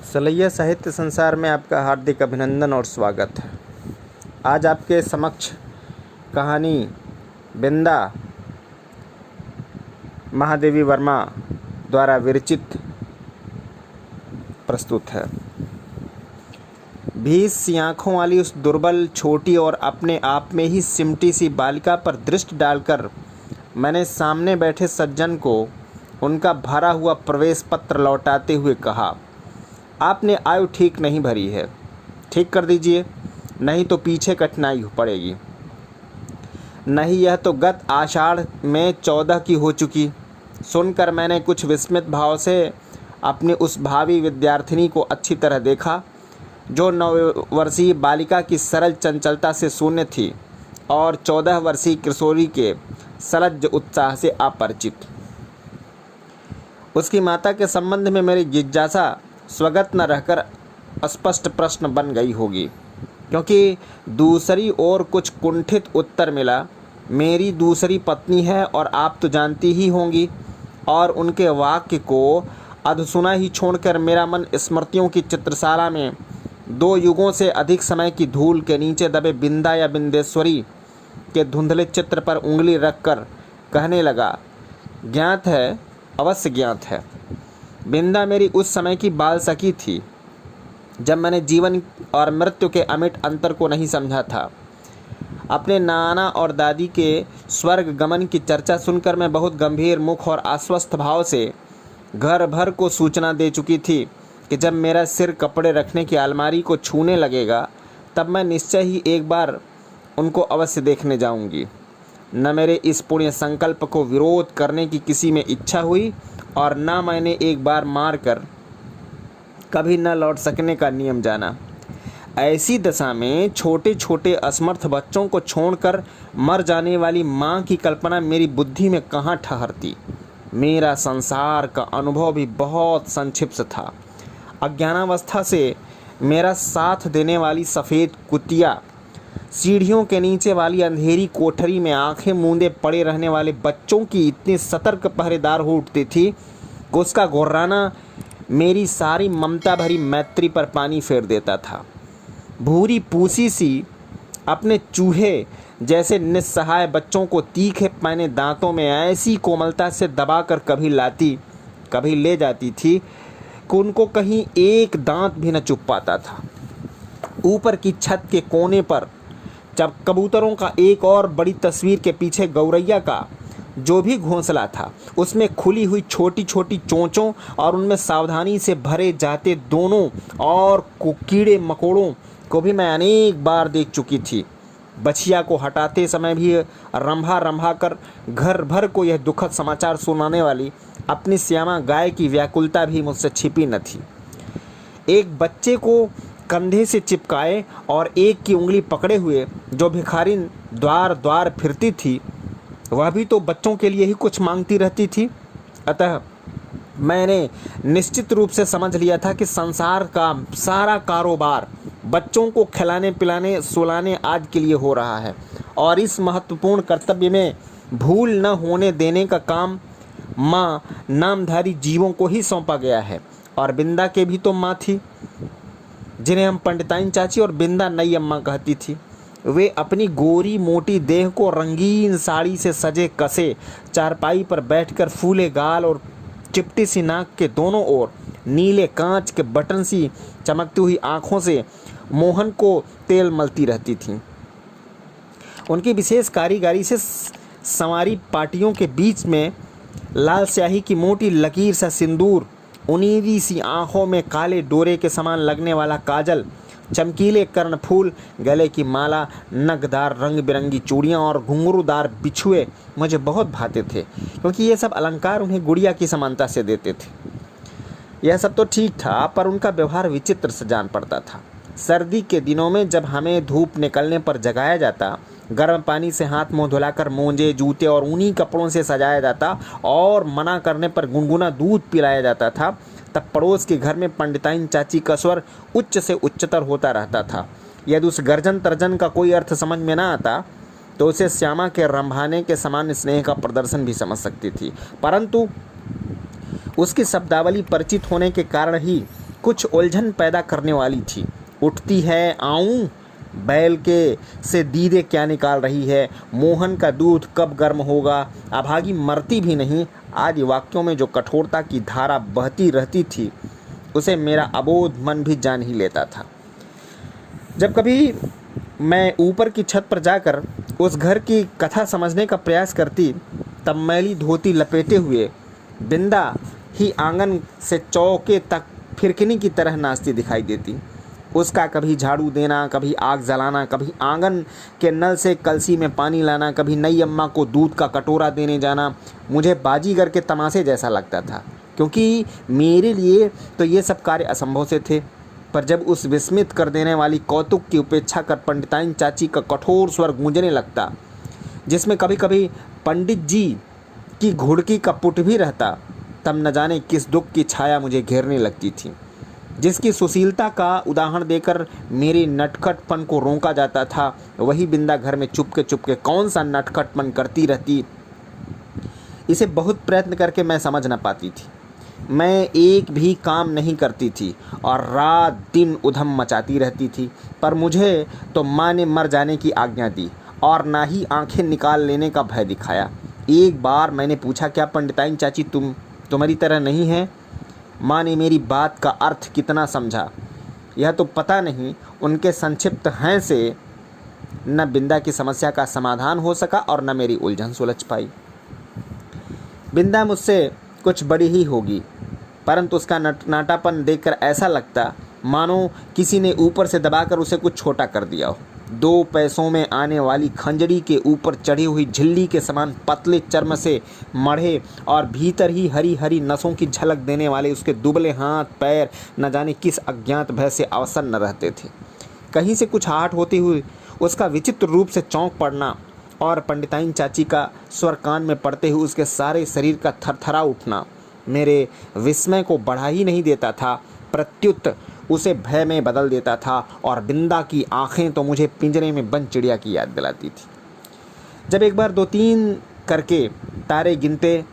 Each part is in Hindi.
सलैया साहित्य संसार में आपका हार्दिक अभिनंदन और स्वागत है। आज आपके समक्ष कहानी बिंदा महादेवी वर्मा द्वारा विरचित प्रस्तुत है। भीष सी आँखों वाली उस दुर्बल, छोटी और अपने आप में ही सिमटी सी बालिका पर दृष्टि डालकर मैंने सामने बैठे सज्जन को उनका भरा हुआ प्रवेश पत्र लौटाते हुए कहा, आपने आयु ठीक नहीं भरी है, ठीक कर दीजिए, नहीं तो पीछे कठिनाई पड़ेगी। नहीं, यह तो गत आषाढ़ में 14 की हो चुकी। सुनकर मैंने कुछ विस्मित भाव से अपनी उस भावी विद्यार्थिनी को अच्छी तरह देखा, जो 9 वर्षीय बालिका की सरल चंचलता से शून्य थी और 14 वर्षीय किशोरी के सलज्ज उत्साह से अपरिचित। उसकी माता के संबंध में मेरी जिज्ञासा स्वगत न रहकर स्पष्ट प्रश्न बन गई होगी, क्योंकि दूसरी ओर कुछ कुंठित उत्तर मिला। मेरी दूसरी पत्नी है और आप तो जानती ही होंगी। और उनके वाक्य को अधसुना ही छोड़कर मेरा मन स्मृतियों की चित्रशाला में 2 युगों से अधिक समय की धूल के नीचे दबे बिंदा या बिंदेश्वरी के धुंधले चित्र पर उंगली रखकर कहने लगा, ज्ञात है, अवश्य ज्ञात है। बिंदा मेरी उस समय की बाल सखी थी जब मैंने जीवन और मृत्यु के अमिट अंतर को नहीं समझा था। अपने नाना और दादी के स्वर्ग गमन की चर्चा सुनकर मैं बहुत गंभीर मुख और आश्वस्त भाव से घर भर को सूचना दे चुकी थी कि जब मेरा सिर कपड़े रखने की अलमारी को छूने लगेगा तब मैं निश्चय ही एक बार उनको अवश्य देखने जाऊंगी। न मेरे इस पुण्य संकल्प को विरोध करने की किसी में इच्छा हुई और न मैंने एक बार मारकर कभी न लौट सकने का नियम जाना। ऐसी दशा में छोटे छोटे असमर्थ बच्चों को छोड़कर मर जाने वाली माँ की कल्पना मेरी बुद्धि में कहाँ ठहरती। मेरा संसार का अनुभव भी बहुत संक्षिप्त था। अज्ञानावस्था से मेरा साथ देने वाली सफ़ेद कुतिया, सीढ़ियों के नीचे वाली अंधेरी कोठरी में आंखें मूंदे पड़े रहने वाले बच्चों की इतनी सतर्क पहरेदार हो उठती थी कि उसका घुर्राना मेरी सारी ममता भरी मैत्री पर पानी फेर देता था। भूरी पूसी सी अपने चूहे जैसे निस्सहाय बच्चों को तीखे पैने दांतों में ऐसी कोमलता से दबाकर कभी लाती कभी ले जाती थी कि उनको कहीं एक दांत भी न चुभ पाता था। ऊपर की छत के कोने पर जब कबूतरों का एक और बड़ी तस्वीर के पीछे गौरैया का जो भी घोंसला था, उसमें खुली हुई छोटी छोटी चोंचों और उनमें सावधानी से भरे जाते दोनों और कीड़े मकोड़ों को भी मैं अनेक बार देख चुकी थी। बछिया को हटाते समय भी रंभा रंभा कर घर भर को यह दुखद समाचार सुनाने वाली अपनी श्यामा गाय की व्याकुलता भी मुझसे छिपी न थी। एक बच्चे को कंधे से चिपकाए और एक की उंगली पकड़े हुए जो भिखारिन द्वार द्वार फिरती थी, वह भी तो बच्चों के लिए ही कुछ मांगती रहती थी। अतः मैंने निश्चित रूप से समझ लिया था कि संसार का सारा कारोबार बच्चों को खिलाने पिलाने सुलाने आदि के लिए हो रहा है और इस महत्वपूर्ण कर्तव्य में भूल न होने देने का काम माँ नामधारी जीवों को ही सौंपा गया है। और बिंदा के भी तो माँ थी, जिन्हें हम पंडिताइन चाची और बिंदा नई अम्मा कहती थी। वे अपनी गोरी मोटी देह को रंगीन साड़ी से सजे कसे चारपाई पर बैठकर फूले गाल और चिपटी सी नाक के दोनों ओर नीले कांच के बटन सी चमकती हुई आँखों से मोहन को तेल मलती रहती थीं। उनकी विशेष कारीगरी से संवारी पाटियों के बीच में लाल स्याही की मोटी लकीर सा सिंदूर, उनीदी सी आँखों में काले डोरे के समान लगने वाला काजल, चमकीले कर्णफूल, गले की माला, नगदार रंग बिरंगी चूड़ियाँ और घुंघरूदार बिछुए मुझे बहुत भाते थे, क्योंकि ये सब अलंकार उन्हें गुड़िया की समानता से देते थे। यह सब तो ठीक था, पर उनका व्यवहार विचित्र से जान पड़ता था। सर्दी के दिनों में जब हमें धूप निकलने पर जगाया जाता, गर्म पानी से हाथ मुंह धुलाकर मोजे जूते और ऊनी कपड़ों से सजाया जाता और मना करने पर गुनगुना दूध पिलाया जाता था, तब पड़ोस के घर में पंडिताइन चाची का स्वर उच्च से उच्चतर होता रहता था। यदि उस गर्जन तर्जन का कोई अर्थ समझ में ना आता तो उसे श्यामा के रंभाने के समान स्नेह का प्रदर्शन भी समझ सकती थी, परंतु उसकी शब्दावली परिचित होने के कारण ही कुछ उलझन पैदा करने वाली थी। उठती है आऊं, बैल के से दीदे क्या निकाल रही है, मोहन का दूध कब गर्म होगा, अभागी मरती भी नहीं, आदि वाक्यों में जो कठोरता की धारा बहती रहती थी उसे मेरा अबोध मन भी जान ही लेता था। जब कभी मैं ऊपर की छत पर जाकर उस घर की कथा समझने का प्रयास करती, तब मैली धोती लपेटे हुए बिंदा ही आंगन से चौके तक फिरकनी की तरह नाचती दिखाई देती। उसका कभी झाड़ू देना, कभी आग जलाना, कभी आंगन के नल से कलसी में पानी लाना, कभी नई अम्मा को दूध का कटोरा देने जाना मुझे बाजीगर के तमाशे जैसा लगता था, क्योंकि मेरे लिए तो ये सब कार्य असंभव से थे। पर जब उस विस्मित कर देने वाली कौतुक की उपेक्षा कर पंडिताइन चाची का कठोर स्वर गूंजने लगता, जिसमें कभी कभी पंडित जी की घुड़की का पुट भी रहता, तब न जाने किस दुख की छाया मुझे घेरने लगती थी, जिसकी सुशीलता का उदाहरण देकर मेरे नटखटपन को रोका जाता था। वही बिंदा घर में चुपके कौन सा नटखटपन करती रहती, इसे बहुत प्रयत्न करके मैं समझ न पाती थी। मैं एक भी काम नहीं करती थी और रात दिन उधम मचाती रहती थी, पर मुझे तो माँ ने मर जाने की आज्ञा दी और ना ही आंखें निकाल लेने का भय दिखाया। एक बार मैंने पूछा, क्या पंडिताइन चाची तुम्हारी तरह नहीं है? माँ ने मेरी बात का अर्थ कितना समझा यह तो पता नहीं, उनके संक्षिप्त हैं से न बिंदा की समस्या का समाधान हो सका और न मेरी उलझन सुलझ पाई। बिंदा मुझसे कुछ बड़ी ही होगी, परंतु उसका नाटापन देखकर ऐसा लगता मानो किसी ने ऊपर से दबाकर उसे कुछ छोटा कर दिया हो। 2 पैसों में आने वाली खंजरी के ऊपर चढ़ी हुई झिल्ली के समान पतले चर्म से मढ़े और भीतर ही हरी हरी नसों की झलक देने वाले उसके दुबले हाथ पैर न जाने किस अज्ञात भय से अवसन्न रहते थे। कहीं से कुछ आहट होती हुई उसका विचित्र रूप से चौंक पड़ना और पंडिताइन चाची का स्वर कान में पड़ते हुए उसके सारे शरीर का थरथरा उठना मेरे विस्मय को बढ़ा ही नहीं देता था, प्रत्युत उसे भय में बदल देता था। और बिंदा की आंखें तो मुझे पिंजरे में बंद चिड़िया की याद दिलाती थी। जब एक बार 2-3 करके तारे गिनते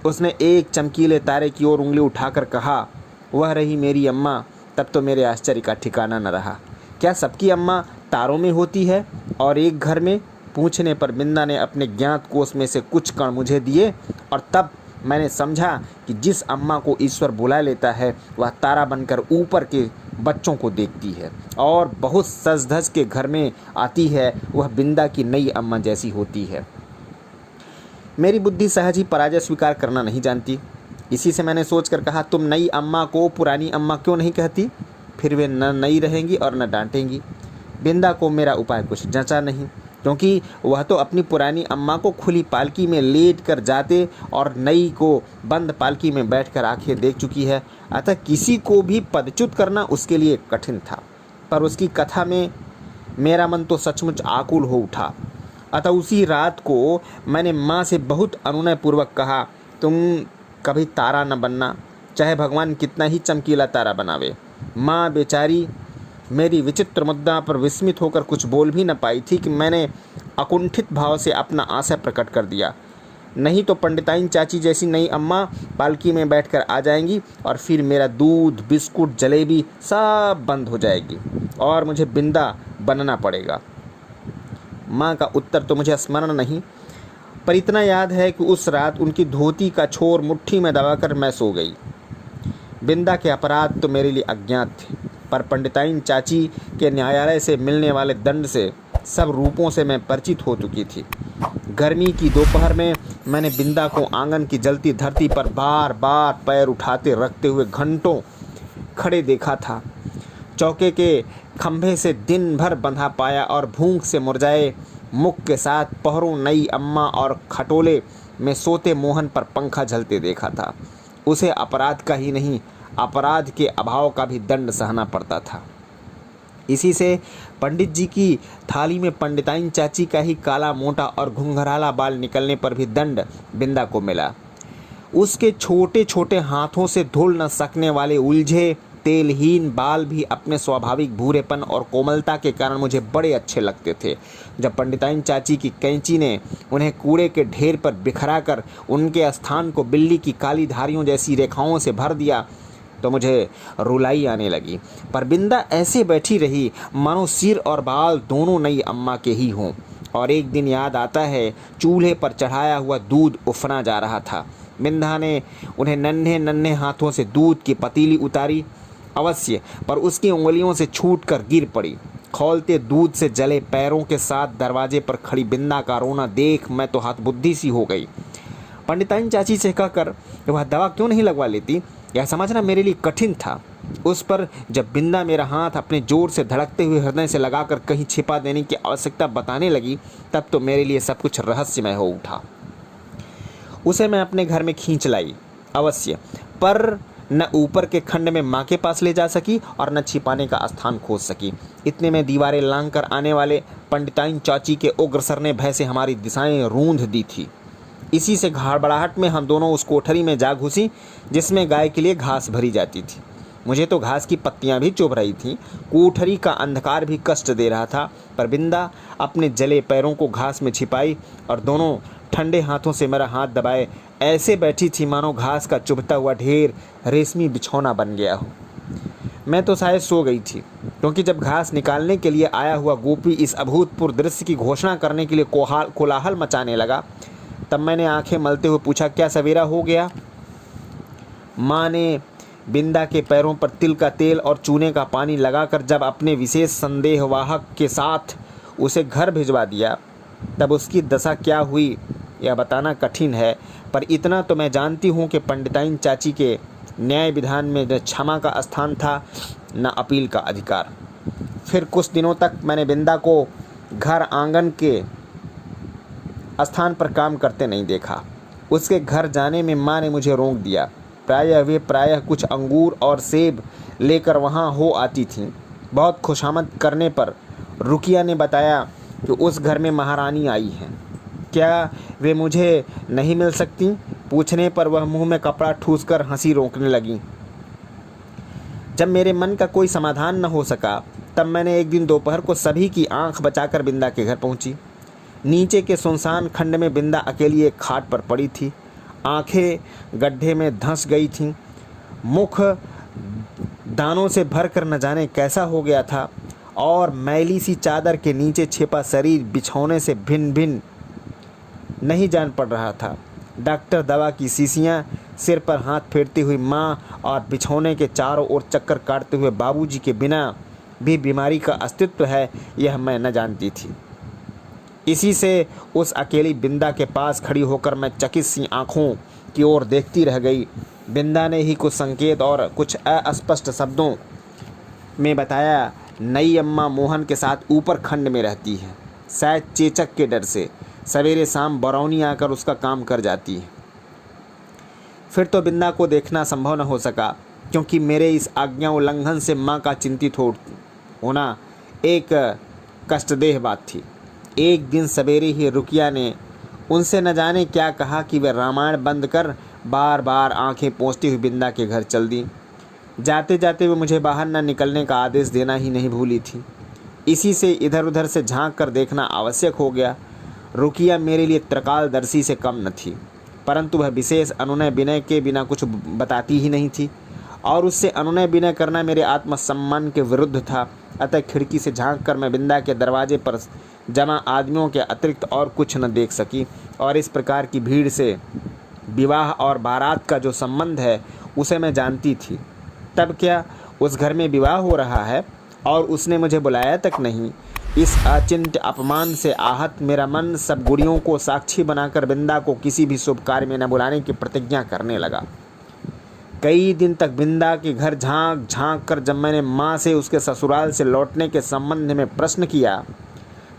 उसने एक चमकीले तारे की ओर उंगली उठाकर कहा, वह रही मेरी अम्मा। तब तो मेरे आश्चर्य का ठिकाना न रहा। क्या सबकी अम्मा तारों में होती है और एक घर में? पूछने पर बिंदा ने अपने ज्ञात कोष में से कुछ कण मुझे दिए और तब मैंने समझा कि जिस अम्मा को ईश्वर बुला लेता है वह तारा बनकर ऊपर के बच्चों को देखती है और बहुत सज धज के घर में आती है। वह बिंदा की नई अम्मा जैसी होती है। मेरी बुद्धि सहज ही पराजय स्वीकार करना नहीं जानती। इसी से मैंने सोचकर कहा, तुम नई अम्मा को पुरानी अम्मा क्यों नहीं कहती? फिर वे न नई रहेंगी और न डांटेंगी। बिंदा को मेरा उपाय कुछ जंचा नहीं, क्योंकि वह तो अपनी पुरानी अम्मा को खुली पालकी में लेट कर जाते और नई को बंद पालकी में बैठकर आंखें देख चुकी है। अतः किसी को भी पदच्युत करना उसके लिए कठिन था। पर उसकी कथा में मेरा मन तो सचमुच आकुल हो उठा। अतः उसी रात को मैंने माँ से बहुत अनुनयपूर्वक कहा, तुम कभी तारा न बनना, चाहे भगवान कितना ही चमकीला तारा बनावे। माँ बेचारी मेरी विचित्र मुद्दा पर विस्मित होकर कुछ बोल भी न पाई थी कि मैंने अकुंठित भाव से अपना आशय प्रकट कर दिया, नहीं तो पंडिताइन चाची जैसी नई अम्मा पालकी में बैठकर आ जाएंगी और फिर मेरा दूध, बिस्कुट, जलेबी सब बंद हो जाएगी और मुझे बिंदा बनना पड़ेगा। माँ का उत्तर तो मुझे स्मरण नहीं, पर इतना याद है कि उस रात उनकी धोती का छोर मुट्ठी में दबाकर मैं सो गई। बिंदा के अपराध तो मेरे लिए अज्ञात थे, पर पंडिताइन चाची के न्यायालय से मिलने वाले दंड से सब रूपों से मैं परिचित हो चुकी थी। गर्मी की दोपहर में मैंने बिंदा को आंगन की जलती धरती पर बार बार पैर उठाते रखते हुए घंटों खड़े देखा था। चौके के खंभे से दिन भर बंधा पाया और भूख से मुरझाए मुख के साथ पहरों नई अम्मा और खटोले में सोते मोहन पर पंखा झलते देखा था। उसे अपराध का ही नहीं, अपराध के अभाव का भी दंड सहना पड़ता था। इसी से पंडित जी की थाली में पंडिताइन चाची का ही काला मोटा और घुंघराला बाल निकलने पर भी दंड बिंदा को मिला। उसके छोटे छोटे हाथों से धुल न सकने वाले उलझे तेलहीन बाल भी अपने स्वाभाविक भूरेपन और कोमलता के कारण मुझे बड़े अच्छे लगते थे। जब पंडिताइन चाची की कैंची ने उन्हें कूड़े के ढेर पर बिखरा कर उनके स्थान को बिल्ली की काली धारियों जैसी रेखाओं से भर दिया, तो मुझे रुलाई आने लगी। पर बिंदा ऐसे बैठी रही मानो सिर और बाल दोनों नई अम्मा के ही हों। और एक दिन याद आता है, चूल्हे पर चढ़ाया हुआ दूध उफना जा रहा था। बिंदा ने उन्हें नन्हे नन्हे हाथों से दूध की पतीली उतारी, अवश्य, पर उसकी उंगलियों से छूटकर गिर पड़ी। खौलते दूध से जले पैरों के साथ दरवाजे पर खड़ी बिंदा का रोना देख मैं तो हतबुद्धि सी हो गई। पंडिताइन चाची से कहकर वह दवा क्यों नहीं लगवा लेती, यह समझना मेरे लिए कठिन था। उस पर जब बिंदा मेरा हाथ अपने जोर से धड़कते हुए हृदय से लगाकर कहीं छिपा देने की आवश्यकता बताने लगी, तब तो मेरे लिए सब कुछ रहस्यमय हो उठा। उसे मैं अपने घर में खींच लाई, अवश्य, पर न ऊपर के खंड में माँ के पास ले जा सकी और न छिपाने का स्थान खोज सकी। इतने में दीवारें लांग कर आने वाले पंडिताइन चाची के उग्र सर ने भय से हमारी दिशाएं रूंध दी थी। इसी से घबराहट में हम दोनों उस कोठरी में जा घुसी जिसमें गाय के लिए घास भरी जाती थी। मुझे तो घास की पत्तियां भी चुभ रही थीं, कोठरी का अंधकार भी कष्ट दे रहा था, पर बिंदा अपने जले पैरों को घास में छिपाई और दोनों ठंडे हाथों से मेरा हाथ दबाए ऐसे बैठी थी मानो घास का चुभता हुआ ढेर रेशमी बिछौना बन गया हो। मैं तो शायद सो गई थी, क्योंकि जब घास निकालने के लिए आया हुआ गोपी इस अभूतपूर्व दृश्य की घोषणा करने के लिए कोलाहल मचाने लगा, तब मैंने आंखें मलते हुए पूछा, क्या सवेरा हो गया? माँ ने बिंदा के पैरों पर तिल का तेल और चूने का पानी लगाकर जब अपने विशेष संदेहवाहक के साथ उसे घर भिजवा दिया, तब उसकी दशा क्या हुई यह बताना कठिन है, पर इतना तो मैं जानती हूँ कि पंडिताइन चाची के न्याय विधान में न क्षमा का स्थान था न अपील का अधिकार। फिर कुछ दिनों तक मैंने बिंदा को घर आंगन के स्थान पर काम करते नहीं देखा। उसके घर जाने में माँ ने मुझे रोक दिया। प्रायः कुछ अंगूर और सेब लेकर वहाँ हो आती थीं। बहुत खुशामद करने पर रुकिया ने बताया कि उस घर में महारानी आई हैं, क्या वे मुझे नहीं मिल सकती? पूछने पर वह मुंह में कपड़ा ठूसकर हंसी रोकने लगी। जब मेरे मन का कोई समाधान न हो सका, तब मैंने एक दिन दोपहर को सभी की आंख बचाकर बिंदा के घर पहुंची। नीचे के सुनसान खंड में बिंदा अकेली एक खाट पर पड़ी थी। आंखें गड्ढे में धंस गई थीं, मुख दानों से भरकर न जाने कैसा हो गया था और मैली सी चादर के नीचे छिपा शरीर बिछौने से भिन्न भिन्न नहीं जान पड़ रहा था। डॉक्टर दवा की शीशियाँ, सिर पर हाथ फेरती हुई माँ और बिछौने के चारों ओर चक्कर काटते हुए बाबूजी के बिना भी बीमारी का अस्तित्व है यह मैं न जानती थी। इसी से उस अकेली बिंदा के पास खड़ी होकर मैं चकित सी आँखों की ओर देखती रह गई। बिंदा ने ही कुछ संकेत और कुछ अस्पष्ट शब्दों में बताया, नई अम्मा मोहन के साथ ऊपर खंड में रहती है, शायद चेचक के डर से सवेरे शाम बरौनी आकर उसका काम कर जाती है। फिर तो बिंदा को देखना संभव न हो सका, क्योंकि मेरे इस आज्ञा उल्लंघन से माँ का चिंतित होना एक कष्टदेह बात थी। एक दिन सवेरे ही रुकिया ने उनसे न जाने क्या कहा कि वे रामायण बंद कर बार बार आंखें पोंछती हुई बिंदा के घर चल दी। जाते जाते वे मुझे बाहर न निकलने का आदेश देना ही नहीं भूली थी। इसी से इधर उधर से झांक कर देखना आवश्यक हो गया। रुकिया मेरे लिए त्रिकालदर्शी से कम न थी, परंतु वह विशेष अनुनय विनय के बिना कुछ बताती ही नहीं थी और उससे अनुनय विनय करना मेरे आत्मसम्मान के विरुद्ध था। अतः खिड़की से झांक कर मैं बिंदा के दरवाजे पर जमा आदमियों के अतिरिक्त और कुछ न देख सकी और इस प्रकार की भीड़ से विवाह और बारात का जो संबंध है उसे मैं जानती थी। तब क्या उस घर में विवाह हो रहा है और उसने मुझे बुलाया तक नहीं। इस अचिंत्य अपमान से आहत मेरा मन सब गुड़ियों को साक्षी बनाकर बिंदा को किसी भी शुभ कार्य में न बुलाने की प्रतिज्ञा करने लगा। कई दिन तक बिंदा के घर झांक झांक कर जब मैंने माँ से उसके ससुराल से लौटने के संबंध में प्रश्न किया,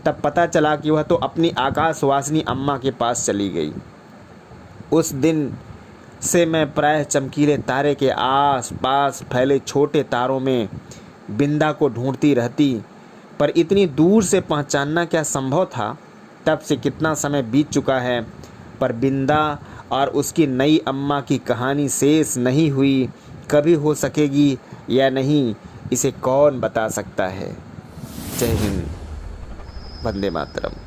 तब पता चला कि वह तो अपनी आकाशवासिनी अम्मा के पास चली गई। उस दिन से मैं प्रायः चमकीले तारे के आस पास फैले छोटे तारों में बिंदा को ढूंढती रहती, पर इतनी दूर से पहचानना क्या संभव था? तब से कितना समय बीत चुका है, पर बिंदा और उसकी नई अम्मा की कहानी शेष नहीं हुई। कभी हो सकेगी या नहीं, इसे कौन बता सकता है। जय हिंद, वंदे मातरम।